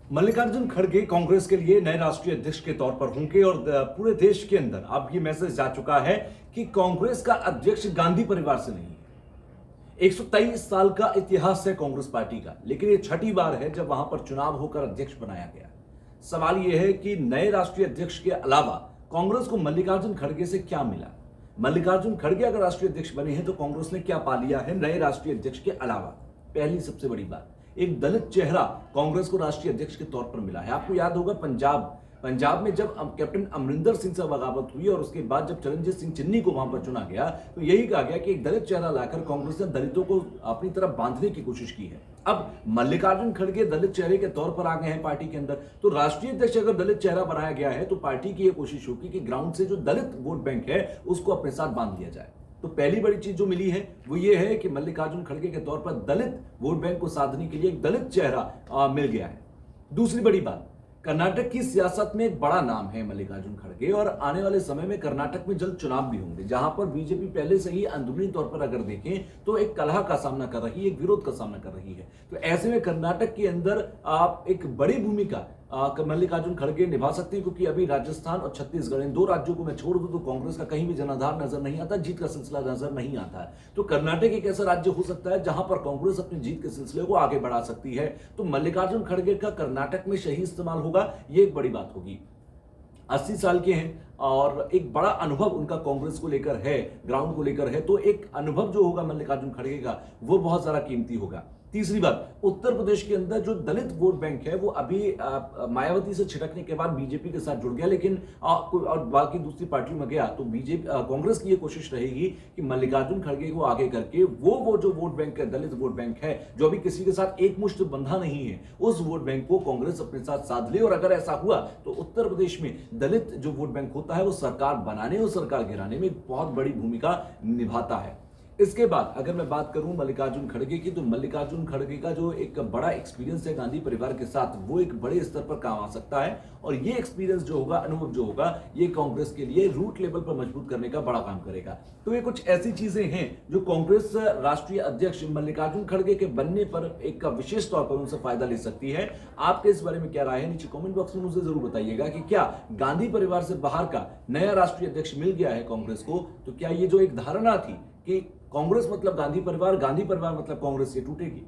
मल्लिकार्जुन खड़गे कांग्रेस के लिए नए राष्ट्रीय अध्यक्ष के तौर पर होंगे और पूरे देश के अंदर अब ये मैसेज जा चुका है कि कांग्रेस का अध्यक्ष गांधी परिवार से नहीं है। 123 साल का इतिहास है कांग्रेस पार्टी का, लेकिन ये छठी बार है जब वहां पर चुनाव होकर अध्यक्ष बनाया गया। सवाल यह है कि नए राष्ट्रीय अध्यक्ष के अलावा कांग्रेस को मल्लिकार्जुन खड़गे से क्या मिला। मल्लिकार्जुन खड़गे अगर राष्ट्रीय अध्यक्ष बने हैं तो कांग्रेस ने क्या पा लिया है नए राष्ट्रीय अध्यक्ष के अलावा। पहली सबसे बड़ी बात, एक दलित चेहरा कांग्रेस को राष्ट्रीय अध्यक्ष के तौर पर मिला है। आपको याद होगा पंजाब में जब कैप्टन अमरिंदर सिंह से बगावत हुई और उसके बाद जब चरणजीत सिंह चन्नी को वहां पर चुना गया तो यही कहा गया कि एक दलित चेहरा लाकर कांग्रेस ने दलितों को अपनी तरफ बांधने की कोशिश की है। अब मल्लिकार्जुन खड़गे दलित चेहरे के तौर पर आ गए हैं पार्टी के अंदर, तो राष्ट्रीय अध्यक्ष अगर दलित चेहरा बनाया गया है तो पार्टी की यह कोशिश होगी कि ग्राउंड से जो दलित वोट बैंक है उसको अपने साथ बांध लिया जाए। तो पहली बड़ी चीज जो मिली है वो ये है कि मल्लिकार्जुन खड़गे के तौर पर दलित वोट बैंक को साधने के लिए एक दलित चेहरा मिल गया है। दूसरी बड़ी बात, कर्नाटक की सियासत में एक बड़ा नाम है मल्लिकार्जुन खड़गे और आने वाले समय में कर्नाटक में जल्द चुनाव भी होंगे, जहां पर बीजेपी पहले से ही अंदरूनी तौर पर अगर देखें तो एक कलह का सामना कर रही है, एक विरोध का सामना कर रही है। तो ऐसे में कर्नाटक के अंदर आप एक बड़ी भूमिका मल्लिकार्जुन खड़गे निभा सकते हैं, क्योंकि अभी राजस्थान और छत्तीसगढ़ इन दो राज्यों को मैं छोड़ दूं तो कांग्रेस का कहीं भी जनाधार नजर नहीं आता, जीत का सिलसिला नजर नहीं आता है। तो कर्नाटक एक ऐसा राज्य हो सकता है जहां पर कांग्रेस अपनी जीत के सिलसिले को आगे बढ़ा सकती है। तो मल्लिकार्जुन खड़गे का कर्नाटक में सही इस्तेमाल होगा, ये एक बड़ी बात होगी। 80 साल के हैं और एक बड़ा अनुभव उनका कांग्रेस को लेकर है, ग्राउंड को लेकर है, तो एक अनुभव जो होगा मल्लिकार्जुन खड़गे का वो बहुत ज्यादा कीमती होगा। तीसरी बात, उत्तर प्रदेश के अंदर जो दलित वोट बैंक है वो अभी मायावती से छिटकने के बाद बीजेपी के साथ जुड़ गया, लेकिन और बाकी दूसरी पार्टियों में गया तो बीजेपी कांग्रेस की ये कोशिश रहेगी कि मल्लिकार्जुन खड़गे को आगे करके वो जो वोट बैंक है, दलित वोट बैंक है जो अभी किसी के साथ एक मुश्त बंधा नहीं है, उस वोट बैंक को कांग्रेस अपने साथ साध ले। और अगर ऐसा हुआ तो उत्तर प्रदेश में दलित जो वोट बैंक होता है वो सरकार बनाने और सरकार गिराने में बहुत बड़ी भूमिका निभाता है। इसके बाद अगर मैं बात करूं मल्लिकार्जुन खड़गे की, तो मल्लिकार्जुन खड़गे का जो एक बड़ा एक्सपीरियंस है गांधी परिवार के साथ वो एक बड़े स्तर पर काम आ सकता है और ये एक्सपीरियंस जो होगा, अनुभव जो होगा, ये कांग्रेस के लिए रूट लेवल पर मजबूत करने का बड़ा काम करेगा। तो ये कुछ ऐसी चीजें हैं जो कांग्रेस राष्ट्रीय अध्यक्ष मल्लिकार्जुन खड़गे के बनने पर एक विशेष तौर पर उनसे फायदा ले सकती है। आपके इस बारे में क्या राय है, नीचे कॉमेंट बॉक्स में मुझे जरूर बताइएगा कि क्या गांधी परिवार से बाहर का नया राष्ट्रीय अध्यक्ष मिल गया है कांग्रेस को, तो क्या ये जो एक धारणा थी कि कांग्रेस मतलब गांधी परिवार मतलब कांग्रेस, ये टूटेगी।